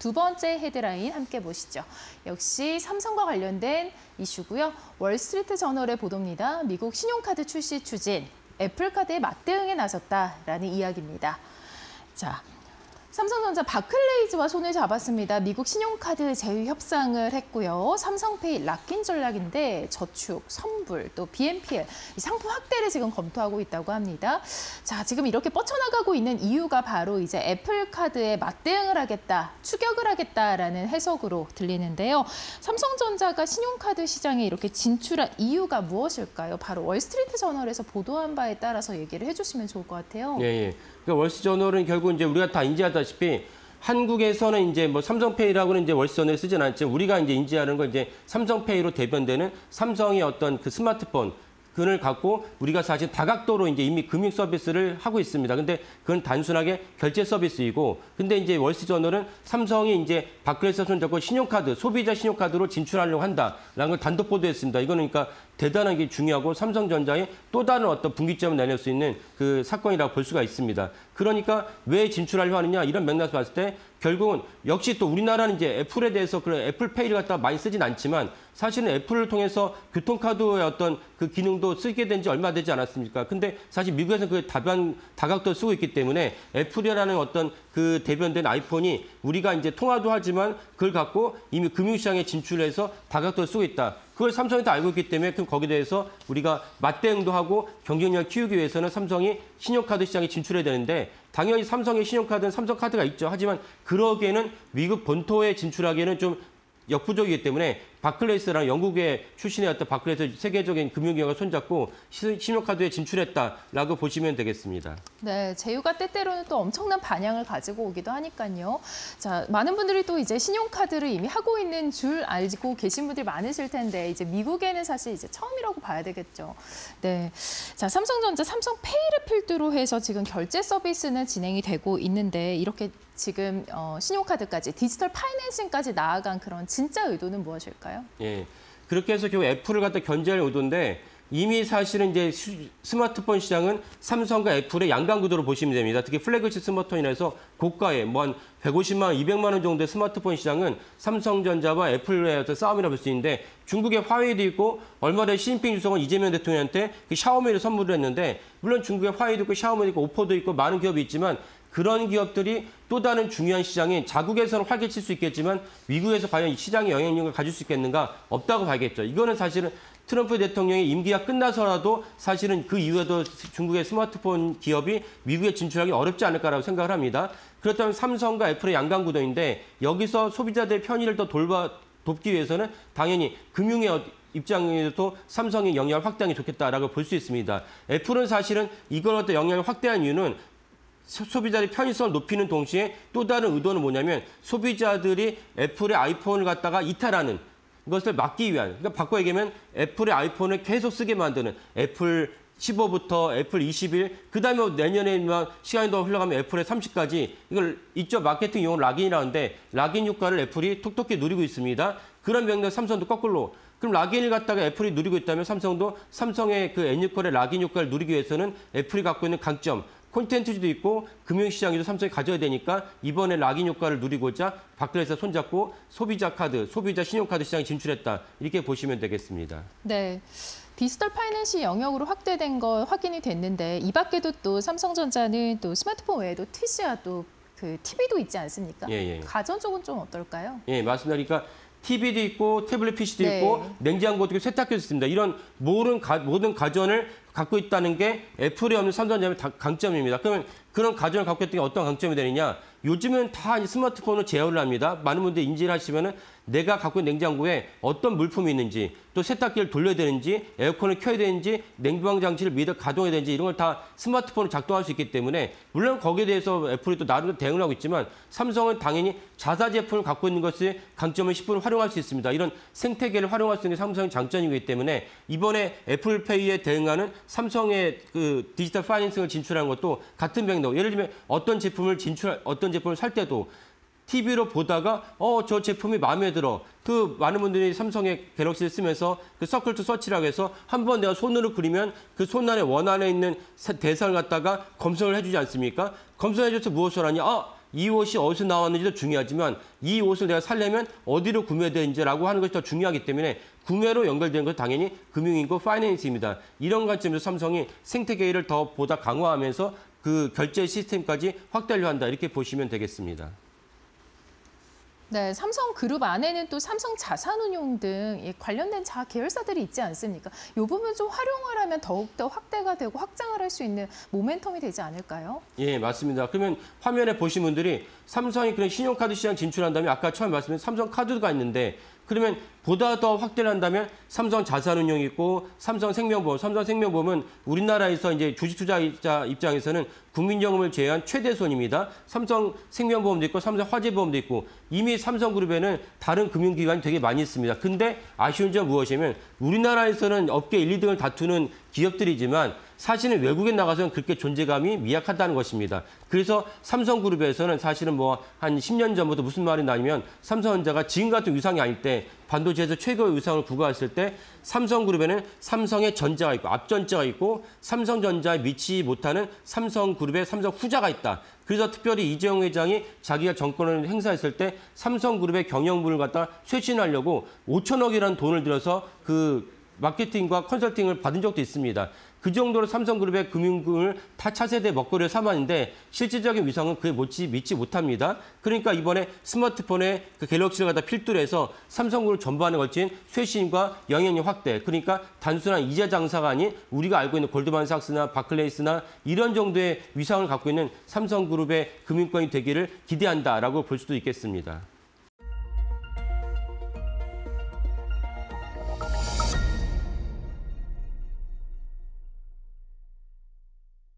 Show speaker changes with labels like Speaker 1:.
Speaker 1: 두 번째 헤드라인 함께 보시죠. 역시 삼성과 관련된 이슈고요. 월스트리트 저널의 보도입니다. 미국 신용카드 출시 추진, 애플카드의 맞대응에 나섰다라는 이야기입니다. 자, 삼성전자 바클레이즈와 손을 잡았습니다. 미국 신용카드 제휴 협상을 했고요. 삼성페이 락인 전략인데 저축, 선불, 또 BNPL 이 상품 확대를 지금 검토하고 있다고 합니다. 자, 지금 이렇게 뻗쳐나가고 있는 이유가 바로 이제 애플카드에 맞대응을 하겠다, 추격을 하겠다라는 해석으로 들리는데요. 삼성전자가 신용카드 시장에 이렇게 진출한 이유가 무엇일까요? 바로 월스트리트 저널에서 보도한 바에 따라서 얘기를 해주시면 좋을 것 같아요.
Speaker 2: 예. 그러니까 월스트리트저널은 결국 이제 우리가 다 인지하다시피 한국에서는 이제 뭐 삼성페이라고는 이제 월스트리트저널에 쓰진 않지만 우리가 이제 인지하는 건 이제 삼성페이로 대변되는 삼성의 어떤 그 스마트폰 그걸 갖고 우리가 사실 다각도로 이제 이미 금융 서비스를 하고 있습니다. 근데 그건 단순하게 결제 서비스이고, 근데 이제 월스트리트저널은 삼성이 이제 바클레이즈와 손잡고 신용카드, 소비자 신용카드로 진출하려고 한다라는 걸 단독 보도했습니다. 이거는 그러니까 대단하게 중요하고 삼성전자의 또 다른 어떤 분기점을 내릴 수 있는 그 사건이라고 볼 수가 있습니다. 그러니까 왜 진출하려고 하느냐 이런 맥락에서 봤을 때 결국은 역시 또 우리나라는 이제 애플에 대해서 그런 애플페이를 갖다가 많이 쓰진 않지만 사실은 애플을 통해서 교통카드의 어떤 그 기능도 쓰게 된 지 얼마 되지 않았습니까? 근데 사실 미국에서는 그 다각도를 쓰고 있기 때문에 애플이라는 어떤 그 대변된 아이폰이 우리가 이제 통화도 하지만 그걸 갖고 이미 금융시장에 진출해서 다각도를 쓰고 있다. 그걸 삼성이 다 알고 있기 때문에 그럼 거기에 대해서 우리가 맞대응도 하고 경쟁력을 키우기 위해서는 삼성이 신용카드 시장에 진출해야 되는데 당연히 삼성의 신용카드는 삼성카드가 있죠. 하지만 그러기에는 미국 본토에 진출하기에는 좀 역부족이기 때문에 바클레이스랑 영국의 출신의 어떤 바클레이스 세계적인 금융기관과 손잡고 신용카드에 진출했다라고 보시면 되겠습니다.
Speaker 1: 네, 제휴가 때때로는 또 엄청난 반향을 가지고 오기도 하니까요. 자, 많은 분들이 또 이제 신용카드를 이미 하고 있는 줄 알고 계신 분들이 많으실 텐데 이제 미국에는 사실 이제 처음이라고 봐야 되겠죠. 네, 자, 삼성전자 삼성페이를 필두로 해서 지금 결제 서비스는 진행이 되고 있는데 이렇게 지금 신용카드까지 디지털 파이낸싱까지 나아간 그런 진짜 의도는 무엇일까요?
Speaker 2: 예, 그렇게 해서 결국 애플을 갖다 견제할 의도인데 이미 사실은 이제 스마트폰 시장은 삼성과 애플의 양강구도로 보시면 됩니다. 특히 플래그십 스마트폰이라서 고가의 뭐 한 150만 원, 200만 원 정도의 스마트폰 시장은 삼성전자와 애플의 어떤 싸움이라고 볼 수 있는데 중국의 화웨이도 있고 얼마 전에 시진핑 주석은 이재명 대통령한테 그 샤오미를 선물을 했는데 물론 중국의 화웨이도 있고 샤오미도 있고 오포도 있고 많은 기업이 있지만 그런 기업들이 또 다른 중요한 시장인 자국에서는 활개칠 수 있겠지만 미국에서 과연 이 시장의 영향력을 가질 수 있겠는가? 없다고 봐야겠죠. 이거는 사실은 트럼프 대통령의 임기가 끝나서라도 사실은 그 이후에도 중국의 스마트폰 기업이 미국에 진출하기 어렵지 않을까라고 생각을 합니다. 그렇다면 삼성과 애플의 양강구도인데 여기서 소비자들의 편의를 더 돕기 위해서는 당연히 금융의 입장에서도 삼성의 영향을 확대하는 게 좋겠다라고 볼 수 있습니다. 애플은 사실은 이걸 어떤 영향을 확대한 이유는 소비자들의 편의성을 높이는 동시에 또 다른 의도는 뭐냐면 소비자들이 애플의 아이폰을 갖다가 이탈하는 것을 막기 위한, 그러니까 바꿔 얘기하면 애플의 아이폰을 계속 쓰게 만드는 애플 15부터 애플 21, 그 다음에 내년에 시간이 더 흘러가면 애플의 30까지 이걸 이쪽 마케팅 용어 락인이라는데 락인 효과를 애플이 톡톡히 누리고 있습니다. 그런 맥락 삼성도 거꾸로. 그럼 락인을 갖다가 애플이 누리고 있다면 삼성도 삼성의 그 N유컬의 락인 효과를 누리기 위해서는 애플이 갖고 있는 강점, 콘텐츠도 있고 금융시장에도 삼성이 가져야 되니까 이번에 락인 효과를 누리고자 바클레이스와 손잡고 소비자 카드, 소비자 신용카드 시장에 진출했다. 이렇게 보시면 되겠습니다.
Speaker 1: 네. 디지털 파이낸시 영역으로 확대된 거 확인이 됐는데 이 밖에도 또 삼성전자는 또 스마트폰 외에도 TC와 또 그 TV도 있지 않습니까?
Speaker 2: 예.
Speaker 1: 가전 쪽은 좀 어떨까요?
Speaker 2: 예, 맞습니다. 그러니까 TV도 있고 태블릿 PC도
Speaker 1: 네.
Speaker 2: 있고 냉장고도 있고 세탁기도 있습니다. 이런 모든 가전을 갖고 있다는 게 애플에 없는 삼성전자의 강점입니다. 그러면 그런 가전을 갖고 있다는 게 어떤 강점이 되느냐? 요즘은 다 스마트폰으로 제어를 합니다. 많은 분들이 인지를 하시면은 내가 갖고 있는 냉장고에 어떤 물품이 있는지, 또 세탁기를 돌려야 되는지, 에어컨을 켜야 되는지, 냉방 장치를 미리 가동해야 되는지 이런 걸 다 스마트폰으로 작동할 수 있기 때문에 물론 거기에 대해서 애플이 또 나름대로 대응을 하고 있지만 삼성은 당연히 자사 제품을 갖고 있는 것의 강점을 10분을 활용할 수 있습니다. 이런 생태계를 활용할 수 있는 게 삼성의 장점이기 때문에 이번에 애플페이에 대응하는 삼성의 그 디지털 파이낸싱을 진출하는 것도 같은 맥락. 예를 들면 어떤 제품을 살 때도 TV로 보다가 저 제품이 마음에 들어. 그 많은 분들이 삼성의 갤럭시를 쓰면서 그 서클 투 서치라고 해서 한번 내가 손으로 그리면 그 손 안에 원 안에 있는 대상을 갖다가 검색을 해주지 않습니까? 검색해줘서 무엇을 하냐? 이 옷이 어디서 나왔는지도 중요하지만 이 옷을 내가 살려면 어디로 구매되는지라고 하는 것이 더 중요하기 때문에 구매로 연결되는 것은 당연히 금융이고 파이낸스입니다. 이런 관점에서 삼성이 생태계를 더 보다 강화하면서 그 결제 시스템까지 확대하려 한다. 이렇게 보시면 되겠습니다.
Speaker 1: 네, 삼성그룹 안에는 또 삼성 자산운용 등 관련된 자 계열사들이 있지 않습니까? 이 부분 좀 활용을 하면 더욱더 확대가 되고 확장을 할 수 있는 모멘텀이 되지 않을까요?
Speaker 2: 예, 맞습니다. 그러면 화면에 보신 분들이 삼성이 그런 신용카드 시장 진출한다면 아까 처음 말씀드린 삼성카드가 있는데 그러면 보다 더 확대를 한다면 삼성 자산운용이 있고 삼성생명보험은 우리나라에서 이제 주식 투자자 입장에서는 국민연금을 제외한 최대 손입니다. 삼성생명보험도 있고 삼성화재보험도 있고 이미 삼성그룹에는 다른 금융기관이 되게 많이 있습니다. 근데 아쉬운 점 무엇이냐면 우리나라에서는 업계 1, 2등을 다투는 기업들이지만 사실은 외국에 나가서는 그렇게 존재감이 미약하다는 것입니다. 그래서 삼성그룹에서는 사실은 뭐 한 10년 전부터 무슨 말이 나냐면 삼성전자가 지금 같은 위상이 아닐 때 반도체에서 최고의 위상을 구가했을 때 삼성그룹에는 삼성의 전자가 있고 앞전자가 있고 삼성전자에 미치지 못하는 삼성그룹의 삼성 후자가 있다. 그래서 특별히 이재용 회장이 자기가 정권을 행사했을 때 삼성그룹의 경영부를 갖다 쇄신하려고 5천억이라는 돈을 들여서 그 마케팅과 컨설팅을 받은 적도 있습니다. 그 정도로 삼성그룹의 금융을 타 차세대 먹거리를 삼았는데 실질적인 위상은 그에 믿지 못합니다. 그러니까 이번에 스마트폰에 그 갤럭시를 갖다 필두로 해서 삼성그룹 전반에 걸친 쇄신과 영향력 확대. 그러니까 단순한 이자 장사가 아닌 우리가 알고 있는 골드만삭스나 바클레이스나 이런 정도의 위상을 갖고 있는 삼성그룹의 금융권이 되기를 기대한다라고 볼 수도 있겠습니다.